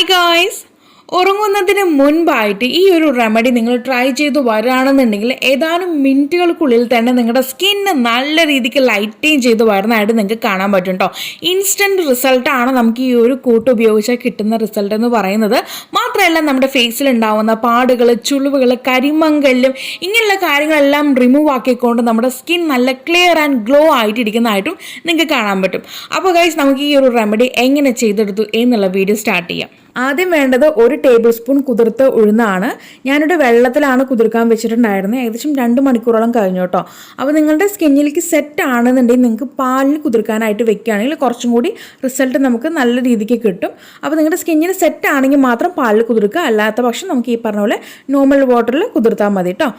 Hi guys! ഉറങ്ങുന്നതിന് മുൻപായിട്ട് ഈ ഒരു റെമഡി നിങ്ങൾ ട്രൈ ചെയ്ത് വരാണെന്നുണ്ടെങ്കിൽ ഏതാനും മിനിറ്റുകൾക്കുള്ളിൽ തന്നെ നിങ്ങളുടെ സ്കിന്ന് നല്ല രീതിക്ക് ലൈറ്റൈൻ ചെയ്ത് വരുന്നതായിട്ട് നിങ്ങൾക്ക് കാണാൻ പറ്റും കേട്ടോ. ഇൻസ്റ്റൻറ്റ് റിസൾട്ടാണ് നമുക്ക് ഈ ഒരു കൂട്ട് ഉപയോഗിച്ചാൽ കിട്ടുന്ന റിസൾട്ട് എന്ന് പറയുന്നത്. മാത്രമല്ല നമ്മുടെ ഫേസിൽ ഉണ്ടാവുന്ന പാടുകൾ, ചുളിവുകൾ, കരിമങ്കലും ഇങ്ങനെയുള്ള കാര്യങ്ങളെല്ലാം റിമൂവ് ആക്കിക്കൊണ്ട് നമ്മുടെ സ്കിൻ നല്ല ക്ലിയർ ആൻഡ് ഗ്ലോ ആയിട്ടിരിക്കുന്നതായിട്ടും നിങ്ങൾക്ക് കാണാൻ പറ്റും. അപ്പോൾ ഗൈസ്, നമുക്ക് ഈ ഒരു റെമഡി എങ്ങനെ ചെയ്തെടുത്തു എന്നുള്ള വീഡിയോ സ്റ്റാർട്ട് ചെയ്യാം. ആദ്യം വേണ്ടത് 1 ടേബിൾ സ്പൂൺ കുതിർത്ത ഉഴുന്നാണ്. ഞാനിവിടെ വെള്ളത്തിലാണ് കുതിർക്കാൻ വെച്ചിട്ടുണ്ടായിരുന്നത്. ഏകദേശം 2 മണിക്കൂറോളം കഴിഞ്ഞു കേട്ടോ. അപ്പോൾ നിങ്ങളുടെ സ്കിന്നിലേക്ക് സെറ്റ് ആണെന്നുണ്ടെങ്കിൽ നിങ്ങൾക്ക് പാലിൽ കുതിർക്കാനായിട്ട് വെക്കുകയാണെങ്കിൽ കുറച്ചും കൂടി റിസൾട്ട് നമുക്ക് നല്ല രീതിക്ക് കിട്ടും. അപ്പോൾ നിങ്ങളുടെ സ്കിന്നിന് സെറ്റ് ആണെങ്കിൽ മാത്രം പാലിൽ കുതിർക്കുക, അല്ലാത്ത പക്ഷം നമുക്ക് ഈ പറഞ്ഞ പോലെ നോർമൽ വാട്ടറിൽ കുതിർത്താൽ മതി കേട്ടോ.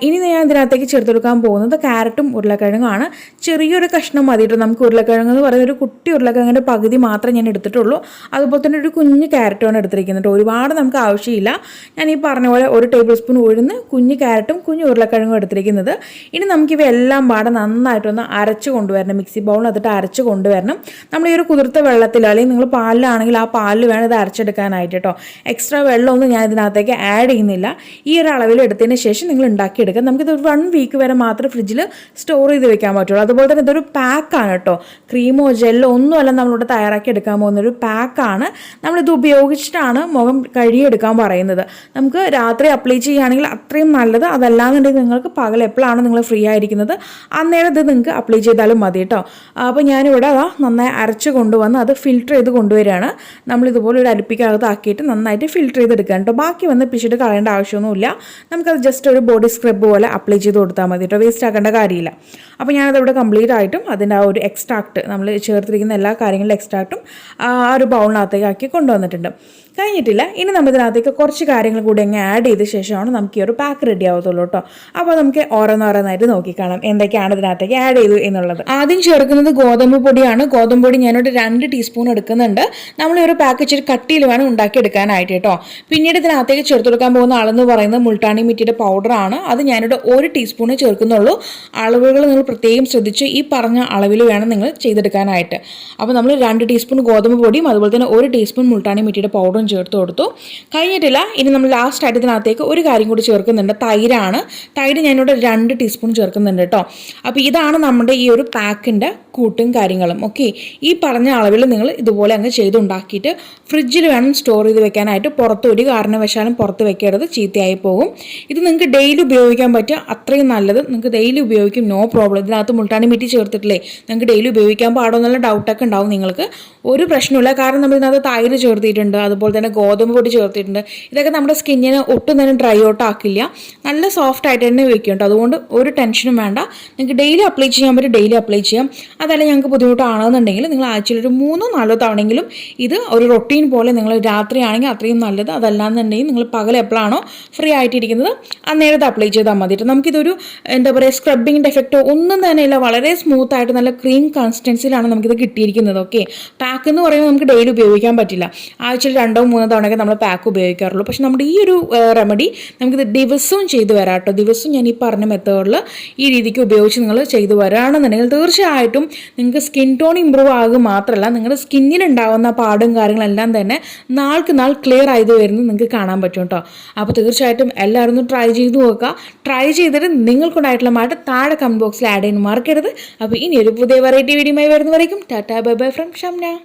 ഇനി ഞാൻ ഇതിനകത്തേക്ക് ചേർത്തെടുക്കാൻ പോകുന്നത് ക്യാരറ്റും ഉരുളക്കിഴങ്ങുമാണ്. ചെറിയൊരു കഷ്ണം മതി കേട്ടോ. നമുക്ക് ഉരുളക്കിഴങ്ങ് എന്ന് പറയുന്ന ഒരു കുട്ടി ഉരുളക്കിഴങ്ങിൻ്റെ പകുതി മാത്രമേ ഞാൻ എടുത്തിട്ടുള്ളൂ. അതുപോലെ തന്നെ ഒരു കുഞ്ഞ് ക്യാരറ്റാണ് എടുത്തിരിക്കുന്നത്. ഒരുപാട് നമുക്ക് ആവശ്യമില്ല. ഞാൻ ഈ പറഞ്ഞ പോലെ 1 ടേബിൾ സ്പൂൺ ഉഴുന്ന്, കുഞ്ഞ് ക്യാരറ്റും കുഞ്ഞ് ഉരുളക്കിഴങ്ങും എടുത്തിരിക്കുന്നത്. ഇനി നമുക്കിവയെല്ലാം പാടെ നന്നായിട്ടൊന്ന് അരച്ച് കൊണ്ടുവരണം. മിക്സി ബൗളിൽ അതിട്ട് അരച്ച് കൊണ്ടുവരണം. നമ്മൾ ഈ ഒരു കുതിർത്ത വെള്ളത്തിൽ, അല്ലെങ്കിൽ നിങ്ങൾ പാലിലാണെങ്കിൽ ആ പാലിൽ വേണം ഇത് അരച്ചെടുക്കാനായിട്ട് കേട്ടോ. എക്സ്ട്രാ വെള്ളമൊന്നും ഞാൻ ഇതിനകത്തേക്ക് ആഡ് ചെയ്യുന്നില്ല. ഈ ഒരു അളവിൽ എടുത്തതിന് ശേഷം നിങ്ങൾ ഉണ്ടാക്കിയെടുക്കുക. നമുക്കിത് 1 വീക്ക് വരെ മാത്രം ഫ്രിഡ്ജിൽ സ്റ്റോർ ചെയ്ത് വെക്കാൻ പറ്റുള്ളൂ. അതുപോലെ തന്നെ ഇതൊരു പാക്കാണ് കേട്ടോ. ക്രീമോ ജെല്ലോ ഒന്നുമല്ല നമ്മളിവിടെ തയ്യാറാക്കി എടുക്കാൻ പോകുന്നൊരു പാക്കാണ്. നമ്മളിത് ഉപയോഗിച്ചിട്ടാണ് മുഖം കഴുകിയെടുക്കാൻ പറയുന്നത്. നമുക്ക് രാത്രി അപ്ലൈ ചെയ്യുകയാണെങ്കിൽ അത്രയും നല്ലത്. അതല്ലാന്നുണ്ടെങ്കിൽ നിങ്ങൾക്ക് പകൽ എപ്പോഴാണ് നിങ്ങൾ ഫ്രീ ആയിരിക്കുന്നത് അന്നേരം ഇത് നിങ്ങൾക്ക് അപ്ലൈ ചെയ്താലും മതി കേട്ടോ. അപ്പോൾ ഞാനിവിടെ നന്നായി അരച്ച് കൊണ്ടുവന്ന് അത് ഫിൽറ്റർ ചെയ്ത് കൊണ്ടുവരികയാണ്. നമ്മളിതുപോലെ ഒരു അരിപ്പിക്കകത്ത് ആക്കിയിട്ട് നന്നായിട്ട് ഫിൽറ്റർ ചെയ്തെടുക്കുക കേട്ടോ. ബാക്കി വന്ന് പിച്ചിട്ട് കളയേണ്ട ആവശ്യമൊന്നുമില്ല. നമുക്കത് ജസ്റ്റ് ഒരു ബോഡി സ്ക്രബ് പോലെ അപ്ലൈ ചെയ്ത് കൊടുത്താൽ മതി കേട്ടോ. വേസ്റ്റ് ആക്കേണ്ട കാര്യമില്ല. അപ്പോൾ ഞാനതിവിടെ കംപ്ലീറ്റ് ആയിട്ടും അതിൻ്റെ ആ ഒരു എക്സ്ട്രാക്ട്, നമ്മൾ ചേർത്തിരിക്കുന്ന എല്ലാ കാര്യങ്ങളുടെ എക്സ്ട്രാക്റ്റും ആ ഒരു ബൗളിനകത്തേക്ക് ആക്കി കൊണ്ടുവന്നിട്ടുണ്ട്. കഴിഞ്ഞിട്ടില്ല. ഇനി നമ്മൾ ഇതിനകത്തേക്ക് കുറച്ച് കാര്യങ്ങൾ കൂടി അങ്ങ് ആഡ് ചെയ്ത ശേഷമാണ് നമുക്ക് ഈ ഒരു പാക്ക് റെഡി ആവത്തുള്ളൂ കേട്ടോ. അപ്പോൾ നമുക്ക് ഓരോന്നോരോന്നായിട്ട് നോക്കിക്കാണാം എന്തൊക്കെയാണ് ഇതിനകത്തേക്ക് ആഡ് ചെയ്തു എന്നുള്ളത്. ആദ്യം ചേർക്കുന്നത് ഗോതമ്പ് പൊടിയാണ്. ഗോതമ്പ് പൊടി ഞാനൊരു 2 ടീസ്പൂൺ എടുക്കുന്നുണ്ട്. നമ്മൾ ഈ ഒരു പാക്ക് ഇച്ചിരി കട്ടിയിൽ വേണം ഉണ്ടാക്കിയെടുക്കാനായിട്ട് കേട്ടോ. പിന്നീട് ഇതിനകത്തേക്ക് ചേർത്ത് കൊടുക്കാൻ പോകുന്ന അളെന്ന് പറയുന്നത് മുൾട്ടാണി മിറ്റിയുടെ പൗഡറാണ്. അത് ഞാനിവിടെ 1 ടീസ്പൂണേ ചേർക്കുന്നുള്ളൂ. അളവുകൾ നിങ്ങൾ പ്രത്യേകം ശ്രദ്ധിച്ച് ഈ പറഞ്ഞ അളവിൽ വേണം നിങ്ങൾ ചെയ്തെടുക്കാനായിട്ട്. അപ്പോൾ നമ്മൾ 2 ടീസ്പൂൺ ഗോതമ്പ് പൊടിയും അതുപോലെ തന്നെ 1 ടീസ്പൂൺ മുൾട്ടാണി മിറ്റിയുടെ പൗഡറും ചേർത്ത് കൊടുത്തു. കഴിഞ്ഞിട്ടില്ല. ഇനി നമ്മൾ ലാസ്റ്റ് ആയിട്ട് ഇതിനകത്തേക്ക് ഒരു കാര്യം കൂടി ചേർക്കുന്നുണ്ട്. തൈരാണ്. തൈര് ഞാനിവിടെ 2 ടീസ്പൂൺ ചേർക്കുന്നുണ്ട് കേട്ടോ. അപ്പോൾ ഇതാണ് നമ്മുടെ ഈ ഒരു പാക്കിൻ്റെ കൂട്ടും കാര്യങ്ങളും. ഓക്കെ, ഈ പറഞ്ഞ അളവിൽ നിങ്ങൾ ഇതുപോലെ അങ്ങ് ചെയ്തുണ്ടാക്കിയിട്ട് ഫ്രിഡ്ജിൽ വേണം സ്റ്റോർ ചെയ്ത് വെക്കാനായിട്ട്. പുറത്ത് ഒരു കാരണവശാലും പുറത്ത് വെക്കരുത്, ചീത്തയായി പോകും. ഇത് നിങ്ങൾക്ക് ഡെയിലി ഉപയോഗിക്കാൻ പറ്റുക, അത്രയും നല്ലത്. നിങ്ങൾക്ക് ഡെയിലി ഉപയോഗിക്കും, നോ പ്രോബ്ലം. ഇതിനകത്ത് മുൾട്ടാണി മിറ്റി ചേർത്തിട്ടില്ലേ, നിങ്ങൾക്ക് ഡെയിലി ഉപയോഗിക്കാൻ പാടോ എന്നുള്ള ഡൗട്ടൊക്കെ ഉണ്ടാവും നിങ്ങൾക്ക്. ഒരു പ്രശ്നമില്ല. കാരണം നമ്മൾ ഇതിനകത്ത് തൈര് ചേർത്തിട്ടുണ്ട്, അതുപോലെ തന്നെ ഗോതമ്പ് പൊടി ചേർത്തിട്ടുണ്ട്. ഇതൊക്കെ നമ്മുടെ സ്കിന്നിനെ ഒട്ടും തന്നെ ഡ്രൈ ഔട്ട് ആക്കില്ല. നല്ല സോഫ്റ്റ് ആയിട്ട് തന്നെ വെക്കും കേട്ടോ. അതുകൊണ്ട് ഒരു ടെൻഷനും വേണ്ട. നിങ്ങൾക്ക് ഡെയിലി അപ്ലൈ ചെയ്യാൻ പറ്റും, ഡെയിലി അപ്ലൈ ചെയ്യാം. അതല്ല ഞങ്ങൾക്ക് ബുദ്ധിമുട്ടാണെന്നുണ്ടെങ്കിൽ നിങ്ങൾ ആഴ്ചയിൽ ഒരു 3-4 തവണയെങ്കിലും ഇത് ഒരു റൊട്ടീൻ പോലെ നിങ്ങൾ രാത്രി ആണെങ്കിൽ അത്രയും നല്ലത്. അതല്ലാന്നുണ്ടെങ്കിൽ നിങ്ങൾ പകൽ എപ്പോഴാണോ ഫ്രീ ആയിട്ടിരിക്കുന്നത് അന്നേരത്തെ അപ്ലൈ ചെയ്താൽ മതി. നമുക്കിതൊരു എന്താ പറയുക, സ്ക്രബിങ്ങിൻ്റെ എഫക്റ്റോ ഒന്നും തന്നെ ഇല്ല. വളരെ സ്മൂത്ത് ആയിട്ട് നല്ല ക്രീം കൺസിസ്റ്റൻസിയിലാണ് നമുക്കിത് കിട്ടിയിരിക്കുന്നത്. ഓക്കെ, പാക്ക് എന്ന് പറയുമ്പോൾ നമുക്ക് ഡെയിലി ഉപയോഗിക്കാൻ പറ്റില്ല. ആഴ്ചയിൽ 2-3 തവണയൊക്കെ നമ്മൾ പാക്ക് ഉപയോഗിക്കാറുള്ളൂ. പക്ഷെ നമ്മുടെ ഈ ഒരു റെമഡി നമുക്കിത് ദിവസവും ചെയ്തു വരാം കേട്ടോ. ദിവസവും ഞാൻ ഈ പറഞ്ഞ മെത്തേഡിൽ ഈ രീതിക്ക് ഉപയോഗിച്ച് നിങ്ങൾ ചെയ്തു വരാണെന്നുണ്ടെങ്കിൽ തീർച്ചയായിട്ടും നിങ്ങൾക്ക് സ്കിൻ ടോൺ ഇമ്പ്രൂവ് ആകുക മാത്രമല്ല, നിങ്ങളുടെ സ്കിന്നിലുണ്ടാകുന്ന പാടും കാര്യങ്ങളെല്ലാം തന്നെ നാൾക്ക് നാൾ ക്ലിയർ ആയത് വരുന്നത് നിങ്ങൾക്ക് കാണാൻ പറ്റും കേട്ടോ. അപ്പോൾ തീർച്ചയായിട്ടും എല്ലാവരും ഒന്ന് ട്രൈ ചെയ്ത് നോക്കുക. ട്രൈ ചെയ്തിട്ട് നിങ്ങൾക്കുണ്ടായിട്ടുള്ള മാറ്റം താഴെ കമൻറ്റ് ബോക്സിൽ ആഡ് ചെയ്യാൻ മറക്കരുത്. അപ്പോൾ ഇനി ഒരു പുതിയ വെറൈറ്റി വീഡിയോയുമായി വരുന്നവരേക്കും tata bye bye from Shamna.